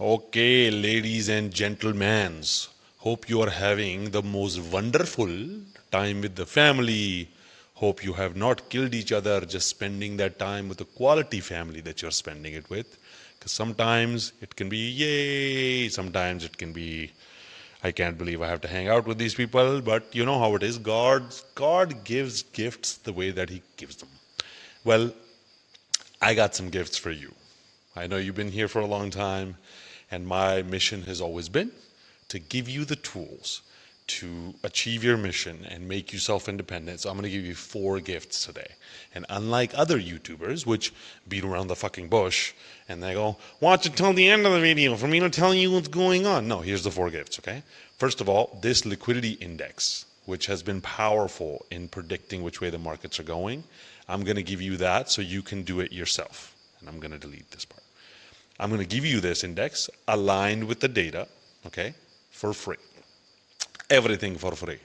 Okay, ladies and gentlemen, hope you are having the most wonderful time with the family. Hope you have not killed each other, just spending that time with the quality family that you're spending it with. Because sometimes it can be yay, sometimes it can be I can't believe I have to hang out with these people, but you know how it is. God gives gifts the way that He gives them. Well, I got some gifts for you. I know you've been here for a long time, and my mission has always been to give you the tools to achieve your mission and make you self-independent. So I'm going to give you 4 gifts today. And unlike other YouTubers, which beat around the fucking bush, and they go, watch it till the end of the video for me to tell you what's going on. No, here's the 4 gifts, okay? First of all, this liquidity index, which has been powerful in predicting which way the markets are going. I'm going to give you that so you can do it yourself. And I'm going to delete this part. I'm going to give you this index aligned with the data, okay, for free. Everything for free.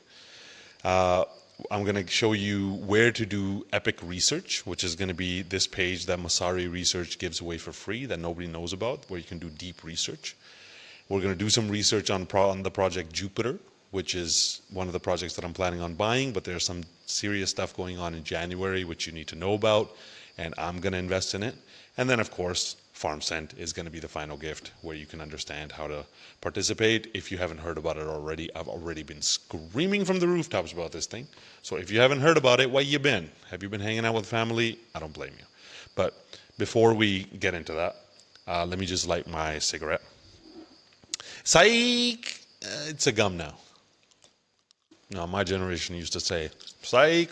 I'm going to show you where to do epic research, which is going to be this page that Messari Research gives away for free that nobody knows about, where you can do deep research. We're going to do some research on the project Jupiter, which is one of the projects that I'm planning on buying, but there's some serious stuff going on in January which you need to know about, and I'm going to invest in it. And then, of course, FarmScent is going to be the final gift where you can understand how to participate. If you haven't heard about it already, I've already been screaming from the rooftops about this thing. So if you haven't heard about it, where you been? Have you been hanging out with family? I don't blame you. But before we get into that, let me just light my cigarette. Psych! It's a gum now. Now, my generation used to say, psych!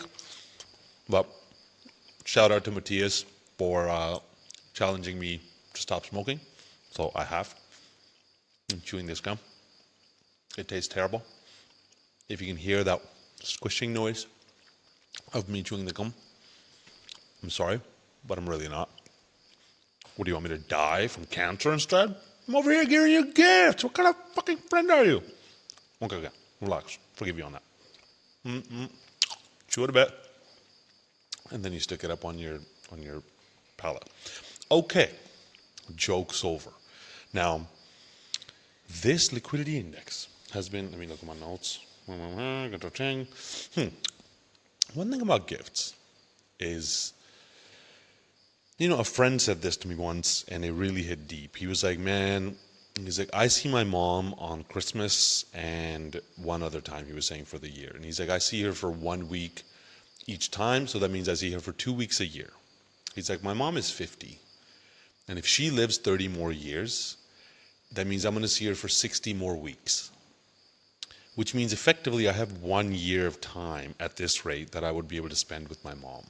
But shout out to Matthias for challenging me to stop smoking. So I have. I'm chewing this gum. It tastes terrible. If you can hear that squishing noise of me chewing the gum, I'm sorry, but I'm really not. What do you want me to die from cancer instead? I'm over here giving you gifts. What kind of fucking friend are you? Okay, relax. Forgive you on that. Chew it a bit, and then you stick it up on your palate. Okay, joke's over. Now, this liquidity index has been. Let me look at my notes. One thing about gifts is, a friend said this to me once, and it really hit deep. He was like, man, he's like, I see my mom on Christmas and one other time, he was saying, for the year. And he's like, I see her for 1 week each time, so that means I see her for 2 weeks a year. He's like, my mom is 50, and if she lives 30 more years, that means I'm going to see her for 60 more weeks. Which means effectively I have 1 year of time at this rate that I would be able to spend with my mom.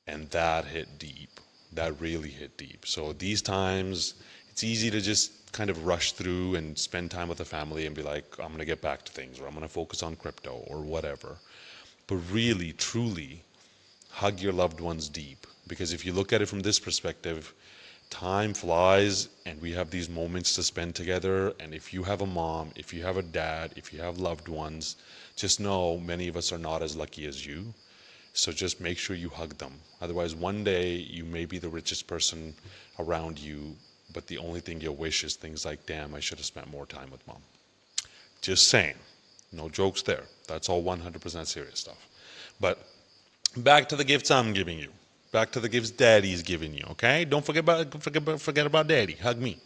And that hit deep. That really hit deep. So these times, it's easy to just kind of rush through and spend time with the family and be like, I'm going to get back to things, or I'm going to focus on crypto, or whatever. But really, truly, hug your loved ones deep. Because if you look at it from this perspective, time flies and we have these moments to spend together. And if you have a mom, if you have a dad, if you have loved ones, just know many of us are not as lucky as you. So just make sure you hug them. Otherwise, one day you may be the richest person around you, but the only thing you'll wish is things like, damn, I should have spent more time with mom. Just saying. No jokes there. That's all 100% serious stuff. But back to the gifts I'm giving you. Back to the gifts Daddy's giving you, okay? Don't forget about Daddy. Hug me.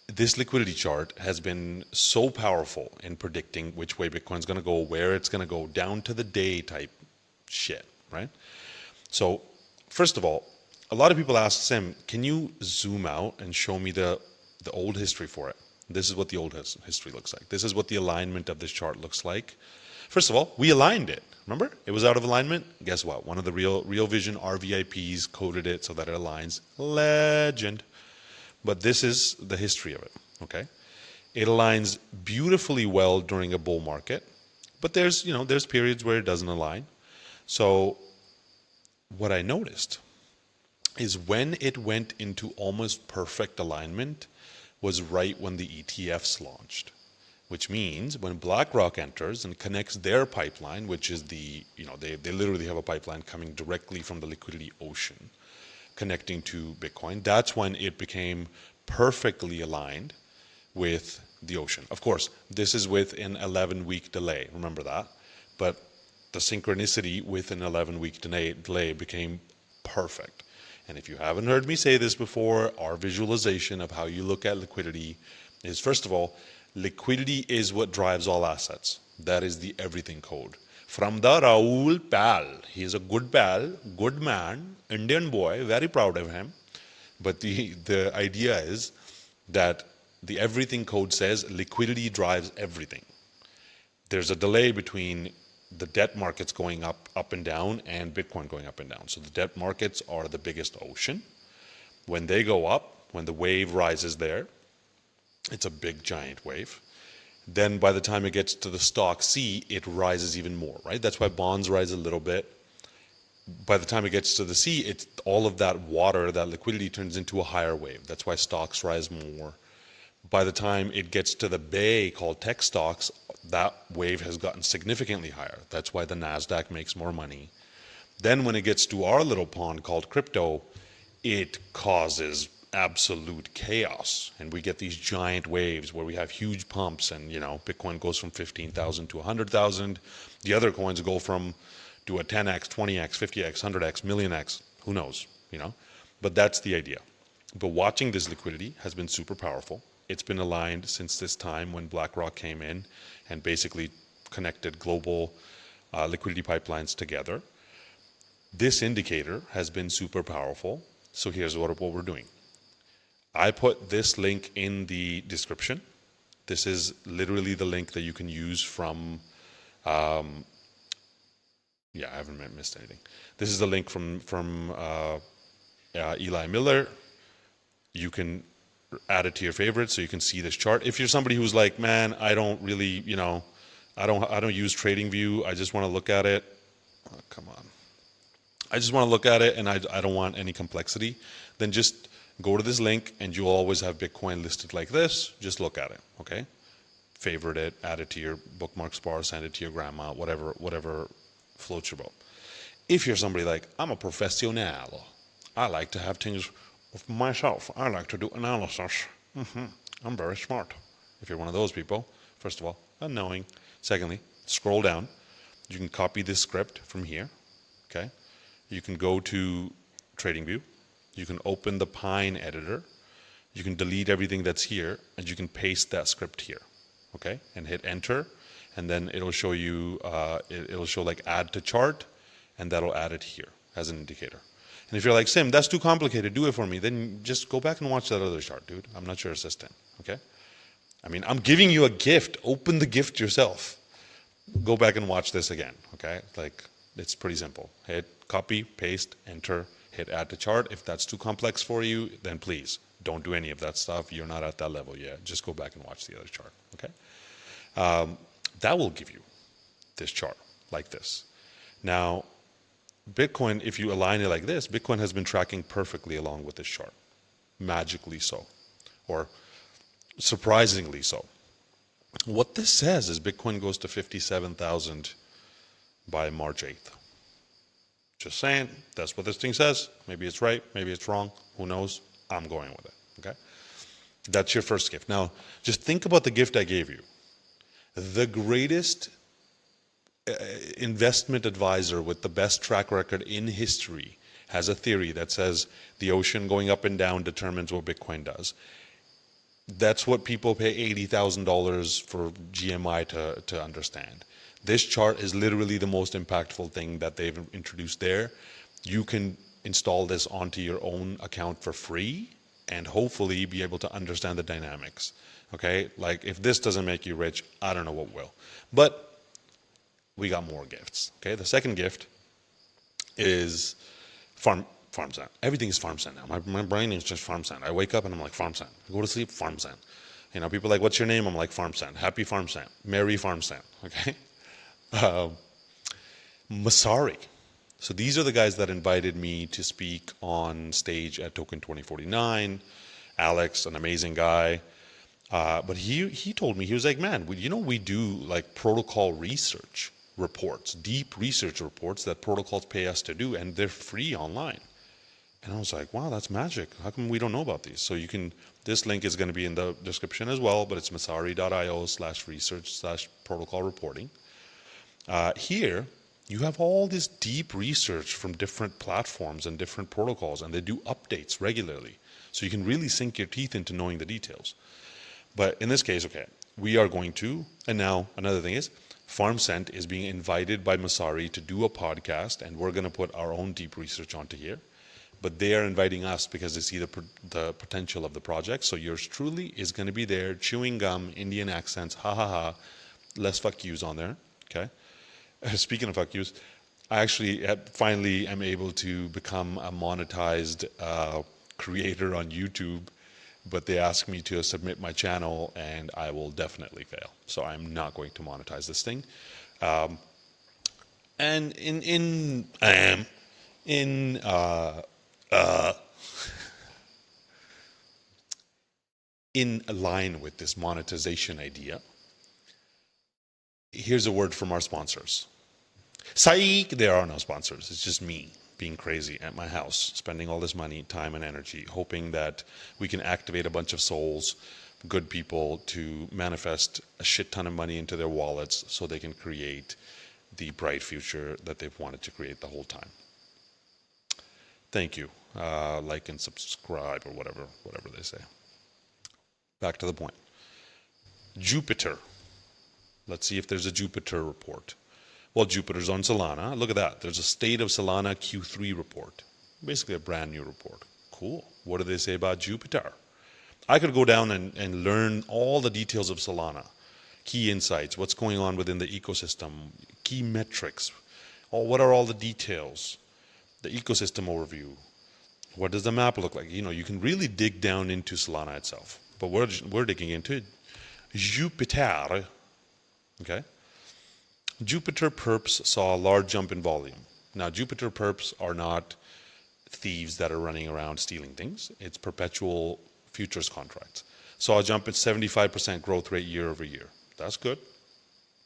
This liquidity chart has been so powerful in predicting which way Bitcoin's going to go, where it's going to go, down to the day type shit, right? So, first of all, a lot of people ask, Sim, can you zoom out and show me the old history for it? This is what the old history looks like. This is what the alignment of this chart looks like. First of all, we aligned it. Remember? It was out of alignment. Guess what? One of the Real Vision RVIPs coded it so that it aligns. Legend. But this is the history of it, okay? It aligns beautifully well during a bull market, but there's periods where it doesn't align. So what I noticed is when it went into almost perfect alignment was right when the ETFs launched, which means when BlackRock enters and connects their pipeline, which is they literally have a pipeline coming directly from the liquidity ocean, connecting to Bitcoin. That's when it became perfectly aligned with the ocean. Of course, this is with an 11-week delay. Remember that. But the synchronicity with an 11-week delay became perfect. And if you haven't heard me say this before, our visualization of how you look at liquidity is, first of all, liquidity is what drives all assets. That is the everything code. From the Raoul pal. He is a good pal, good man, Indian boy, very proud of him. But the idea is that the everything code says liquidity drives everything. There's a delay between the debt markets going up and down, and Bitcoin going up and down. So the debt markets are the biggest ocean. When they go up, when the wave rises there, it's a big giant wave. Then by the time it gets to the stock C, it rises even more, right? That's why bonds rise a little bit. By the time it gets to the C, it's all of that water, that liquidity turns into a higher wave. That's why stocks rise more. By the time it gets to the bay called tech stocks, that wave has gotten significantly higher. That's why the NASDAQ makes more money. Then when it gets to our little pond called crypto, it causes absolute chaos. And we get these giant waves where we have huge pumps, and Bitcoin goes from 15,000 to 100,000. The other coins go from to a 10x, 20x, 50x, 100x, million x, who knows, But that's the idea. But watching this liquidity has been super powerful. It's been aligned since this time when BlackRock came in and basically connected global liquidity pipelines together. This indicator has been super powerful. So here's what we're doing. I put this link in the description. This is literally the link that you can use from, I haven't missed anything. This is the link from Eli Miller. You can add it to your favorites so you can see this chart. If you're somebody who's like, man, I don't really, I don't use TradingView. I just want to look at it. Oh, come on. I just want to look at it and I don't want any complexity. Then just go to this link and you'll always have Bitcoin listed like this. Just look at it, okay? Favorite it, add it to your bookmarks bar, send it to your grandma, whatever floats your boat. If you're somebody like, I'm a professional, I like to have things of myself. I like to do analysis. I'm very smart. If you're one of those people, first of all, unknowing. Secondly, scroll down. You can copy this script from here. Okay. You can go to TradingView. You can open the Pine editor. You can delete everything that's here, and you can paste that script here. Okay, and hit enter, and then it'll show you. It'll show like add to chart, and that'll add it here as an indicator. And if you're like, Sim, that's too complicated, do it for me, then just go back and watch that other chart, dude. I'm not your assistant, okay? I mean, I'm giving you a gift. Open the gift yourself. Go back and watch this again, okay? Like, it's pretty simple. Hit copy, paste, enter, hit add to chart. If that's too complex for you, then please don't do any of that stuff. You're not at that level yet. Just go back and watch the other chart, okay? That will give you this chart like this. Now, Bitcoin, if you align it like this, Bitcoin has been tracking perfectly along with this chart. Magically so. Or surprisingly so. What this says is Bitcoin goes to 57,000 by March 8th. Just saying, that's what this thing says. Maybe it's right, maybe it's wrong. Who knows? I'm going with it, okay? That's your first gift. Now, just think about the gift I gave you. The greatest investment advisor with the best track record in history has a theory that says the ocean going up and down determines what Bitcoin does. That's what people pay $80,000 for GMI to understand. This chart is literally the most impactful thing that they've introduced there. You can install this onto your own account for free and hopefully be able to understand the dynamics. Okay, like if this doesn't make you rich, I don't know what will. But we got more gifts. Okay, the second gift is farm sand. Everything is farm sand now. My brain is just farm sand. I wake up and I'm like farm sand. I go to sleep, farm sand. People are like, what's your name? I'm like farm sand. Happy farm sand. Merry farm sand. Okay. Messari. So these are the guys that invited me to speak on stage at Token 2049. Alex, an amazing guy. But he told me, he was like, man, we do like protocol research reports, deep research reports that protocols pay us to do, and they're free online. And I was like, wow, that's magic. How come we don't know about these? So this link is going to be in the description as well, but it's messari.io/research/protocol reporting. Here, you have all this deep research from different platforms and different protocols, and they do updates regularly. So you can really sink your teeth into knowing the details. But in this case, okay, we are going to, and now another thing is, FarmScent is being invited by Messari to do a podcast, and we're going to put our own deep research onto here. But they are inviting us because they see the potential of the project. So yours truly is going to be there, chewing gum, Indian accents, ha ha ha, less fuck yous on there, okay? Speaking of fuck yous, I actually finally am able to become a monetized creator on YouTube, but they ask me to submit my channel, and I will definitely fail. So I'm not going to monetize this thing. And in line with this monetization idea, here's a word from our sponsors. Psych! There are no sponsors. It's just me being crazy at my house, spending all this money, time, and energy, hoping that we can activate a bunch of souls, good people, to manifest a shit ton of money into their wallets so they can create the bright future that they've wanted to create the whole time. Thank you. Like and subscribe or whatever they say. Back to the point. Jupiter. Let's see if there's a Jupiter report. Well, Jupiter's on Solana. Look at that. There's a State of Solana Q3 report. Basically a brand new report. Cool. What do they say about Jupiter? I could go down and learn all the details of Solana. Key insights, what's going on within the ecosystem, key metrics, what are all the details, the ecosystem overview, what does the map look like? You know, you can really dig down into Solana itself. But we're digging into Jupiter. Okay? Jupiter perps saw a large jump in volume. Now, Jupiter perps are not thieves that are running around stealing things. It's perpetual futures contracts. Saw a jump in 75% growth rate year over year. That's good.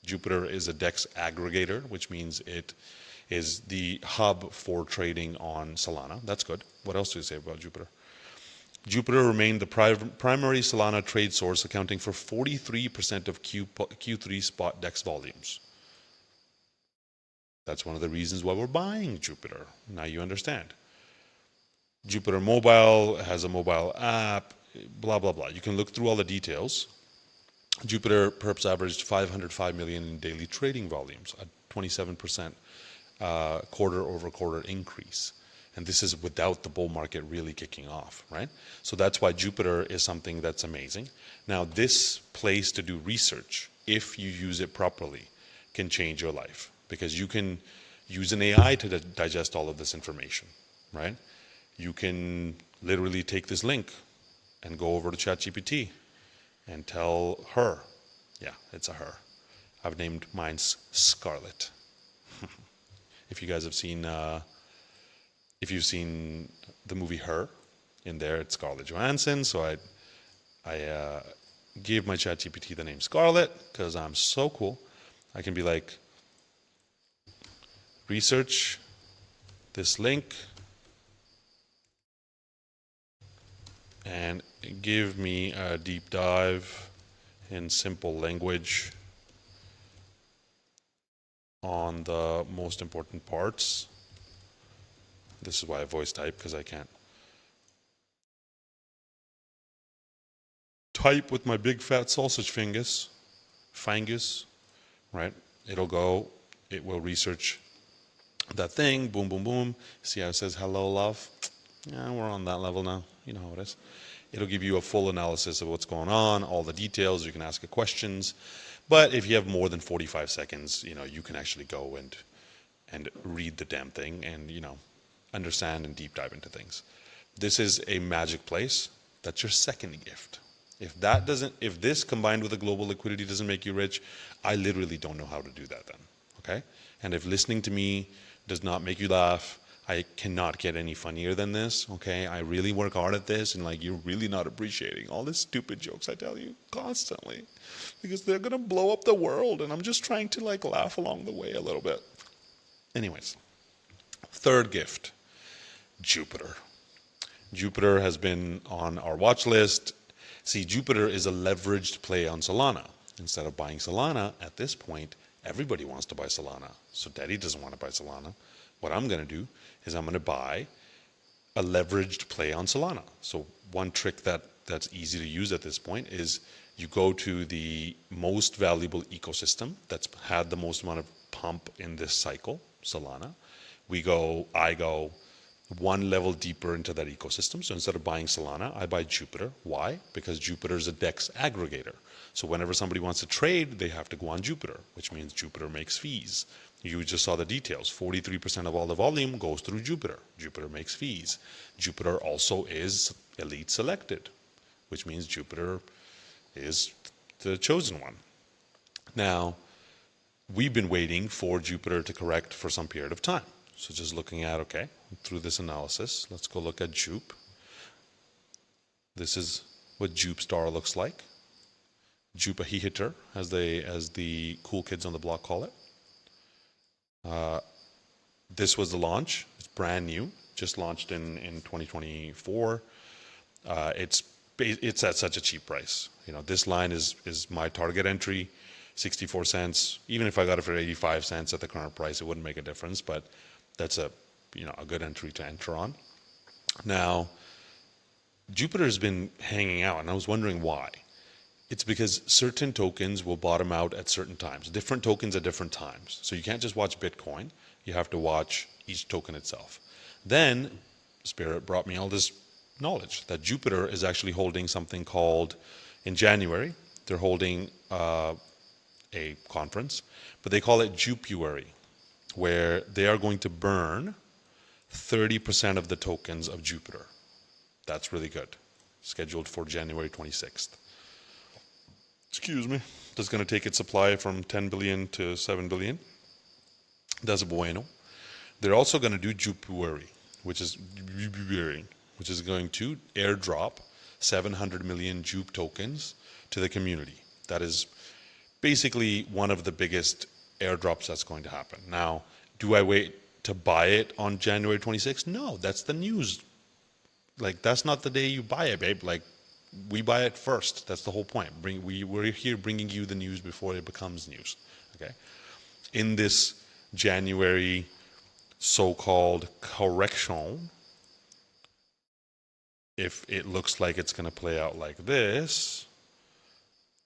Jupiter is a DEX aggregator, which means it is the hub for trading on Solana. That's good. What else do you say about Jupiter? Jupiter remained the primary Solana trade source, accounting for 43% of Q3 spot DEX volumes. That's one of the reasons why we're buying Jupiter. Now you understand. Jupiter Mobile has a mobile app, blah, blah, blah. You can look through all the details. Jupiter perps averaged 505 million in daily trading volumes, a 27% quarter over quarter increase. And this is without the bull market really kicking off, right? So that's why Jupiter is something that's amazing. Now, this place to do research, if you use it properly, can change your life. Because you can use an AI to digest all of this information, right? You can literally take this link and go over to ChatGPT and tell her, yeah, it's a her. I've named mine Scarlet. If you guys have seen, if you've seen the movie Her, in there it's Scarlett Johansson. So I gave my ChatGPT the name Scarlet because I'm so cool. I can be like, research this link and give me a deep dive in simple language on the most important parts. This is why I voice type, because I can't type with my big fat sausage fingers, right? It'll go, it will research that thing, boom, boom, boom. See how it says hello, love? Yeah, we're on that level now. You know how it is. It'll give you a full analysis of what's going on, all the details. You can ask it questions. But if you have more than 45 seconds, you know, you can actually go and read the damn thing and, you know, understand and deep dive into things. This is a magic place. That's your second gift. If this combined with the global liquidity doesn't make you rich, I literally don't know how to do that then. Okay? And if listening to me does not make you laugh, I cannot get any funnier than this, okay? I really work hard at this, and like, you're really not appreciating all the stupid jokes I tell you constantly, because they're gonna blow up the world, and I'm just trying to like laugh along the way a little bit. Anyways, third gift, Jupiter. Jupiter has been on our watch list. See, Jupiter is a leveraged play on Solana. Instead of buying Solana, at this point, everybody wants to buy Solana. So Daddy doesn't want to buy Solana. What I'm going to do is I'm going to buy a leveraged play on Solana. So one trick that's easy to use at this point is you go to the most valuable ecosystem that's had the most amount of pump in this cycle, Solana. I go one level deeper into that ecosystem. So instead of buying Solana, I buy Jupiter. Why? Because Jupiter is a DEX aggregator. So whenever somebody wants to trade, they have to go on Jupiter, which means Jupiter makes fees. You just saw the details. 43% of all the volume goes through Jupiter. Jupiter makes fees. Jupiter also is elite selected, which means Jupiter is the chosen one. Now, we've been waiting for Jupiter to correct for some period of time. So just looking at, okay, through this analysis, let's go look at Jupe. This is what Jupe star looks like. Jupe a he-hitter, as the cool kids on the block call it. This was the launch. It's brand new, just launched in 2024. It's at such a cheap price. This line is my target entry, 64 cents. Even if I got it for 85 cents at the current price, it wouldn't make a difference. But that's a good entry to enter on. Now, Jupiter has been hanging out, and I was wondering why. It's because certain tokens will bottom out at certain times, different tokens at different times. So you can't just watch Bitcoin. You have to watch each token itself. Then Spirit brought me all this knowledge that Jupiter is actually holding something called, in January, they're holding a conference, but they call it Jupuary, where they are going to burn 30% of the tokens of Jupiter. That's really good. Scheduled for January 26th. Excuse me. That's going to take its supply from 10 billion to 7 billion. That's bueno. They're also going to do Jupuary, which is going to airdrop 700 million Jupe tokens to the community. That is basically one of the biggest airdrops that's going to happen. Now, do I wait to buy it on January 26th? No, that's the news. That's not the day you buy it, babe. We buy it first. That's the whole point. We're here bringing you the news before it becomes news. Okay. In this January so-called correction, if it looks like it's going to play out like this,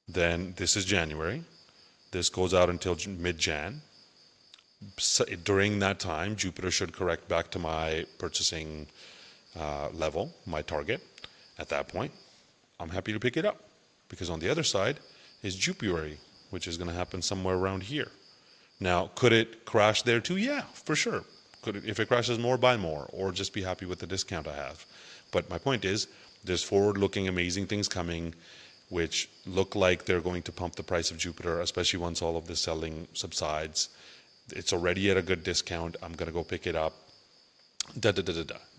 then this is January. This goes out until mid-Jan. So during that time, Jupiter should correct back to my purchasing level, my target. At that point, I'm happy to pick it up, because on the other side is Jupuary, which is going to happen somewhere around here. Now, could it crash there too? Yeah, for sure. If it crashes more, buy more, or just be happy with the discount I have. But my point is, there's forward-looking amazing things coming, which look like they're going to pump the price of Jupiter, especially once all of the selling subsides. It's already at a good discount. I'm going to go pick it up.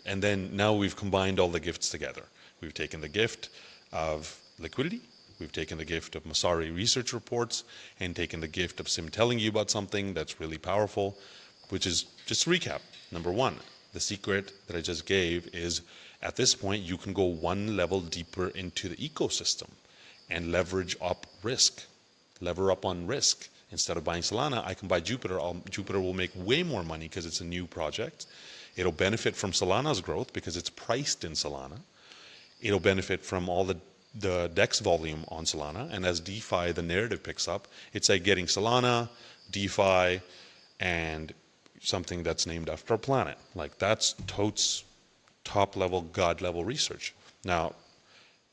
And then now we've combined all the gifts together. We've taken the gift of liquidity. We've taken the gift of Messari research reports and taken the gift of Sim telling you about something that's really powerful, which is, just to recap, number one, the secret that I just gave is, at this point, you can go one level deeper into the ecosystem and leverage up risk, lever up on risk. Instead of buying Solana, I can buy Jupiter. Jupiter will make way more money because it's a new project. It'll benefit from Solana's growth because it's priced in Solana. It'll benefit from all the DEX volume on Solana. And as DeFi, the narrative picks up, it's like getting Solana, DeFi, and something that's named after a planet. That's totes top level, God level research. Now,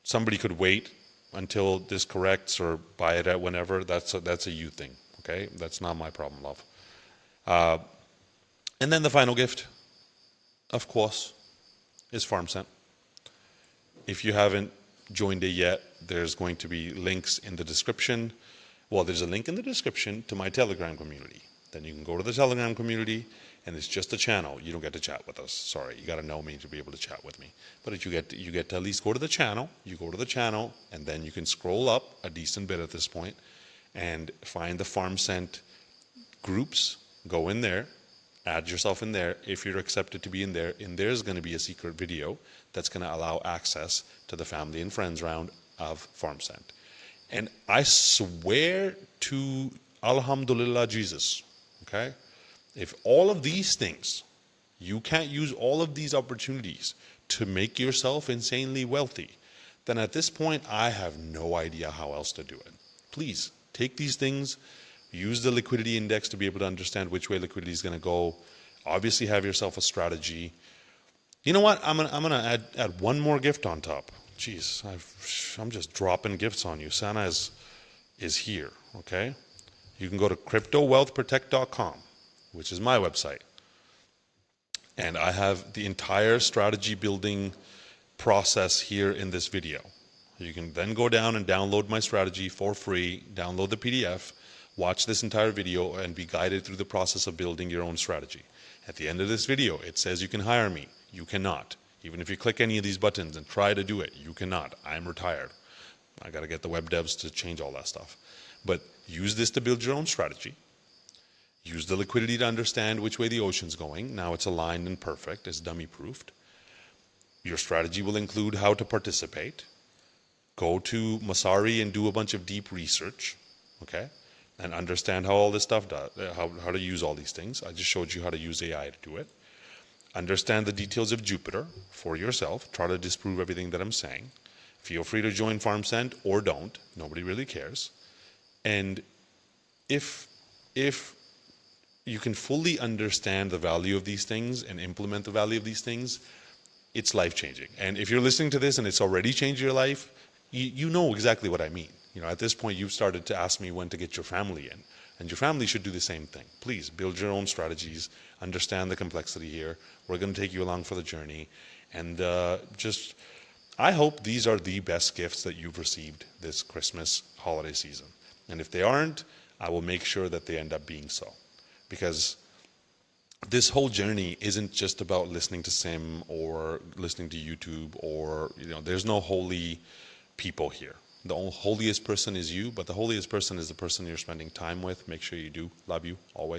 somebody could wait until this corrects or buy it at whenever. That's a you thing. Okay, that's not my problem, love. And then the final gift, of course, is FarmSent. If you haven't joined it yet, there's going to be links in the description. Well, there's a link in the description to my Telegram community. Then you can go to the Telegram community, and it's just a channel. You don't get to chat with us. Sorry, you got to know me to be able to chat with me. But if you get to at least go to the channel, you go to the channel, and then you can scroll up a decent bit at this point and find the FarmSent groups. Go in there, Add yourself in there. If you're accepted to be in there's going to be a secret video that's going to allow access to the family and friends round of FarmSend. And I swear to Alhamdulillah Jesus, okay? If all of these things, you can't use all of these opportunities to make yourself insanely wealthy, then at this point, I have no idea how else to do it. Please take these things, use the liquidity index to be able to understand which way liquidity is going to go. Obviously, have yourself a strategy. You know what? I'm gonna add one more gift on top. Jeez, I'm just dropping gifts on you. Santa is here. Okay, you can go to cryptowealthprotect.com, which is my website, and I have the entire strategy building process here in this video. You can then go down and download my strategy for free, download the PDF, watch this entire video, and be guided through the process of building your own strategy. At the end of this video, it says you can hire me. You cannot. Even if you click any of these buttons and try to do it, you cannot. I'm retired. I got to get the web devs to change all that stuff. But use this to build your own strategy. Use the liquidity to understand which way the ocean's going. Now it's aligned and perfect. It's dummy proofed. Your strategy will include how to participate. Go to Messari and do a bunch of deep research, okay? And understand how all this stuff does, how to use all these things. I just showed you how to use AI to do it. Understand the details of Jupiter for yourself. Try to disprove everything that I'm saying. Feel free to join FarmSend or don't. Nobody really cares. And if you can fully understand the value of these things and implement the value of these things, it's life-changing. And if you're listening to this and it's already changed your life, you know exactly what I mean. You know, at this point, you've started to ask me when to get your family in. And your family should do the same thing. Please build your own strategies, understand the complexity here. We're going to take you along for the journey. And I hope these are the best gifts that you've received this Christmas holiday season. And if they aren't, I will make sure that they end up being so. Because this whole journey isn't just about listening to Sim or listening to YouTube or, there's no holy people here. The holiest person is you, but the holiest person is the person you're spending time with. Make sure you do. Love you always.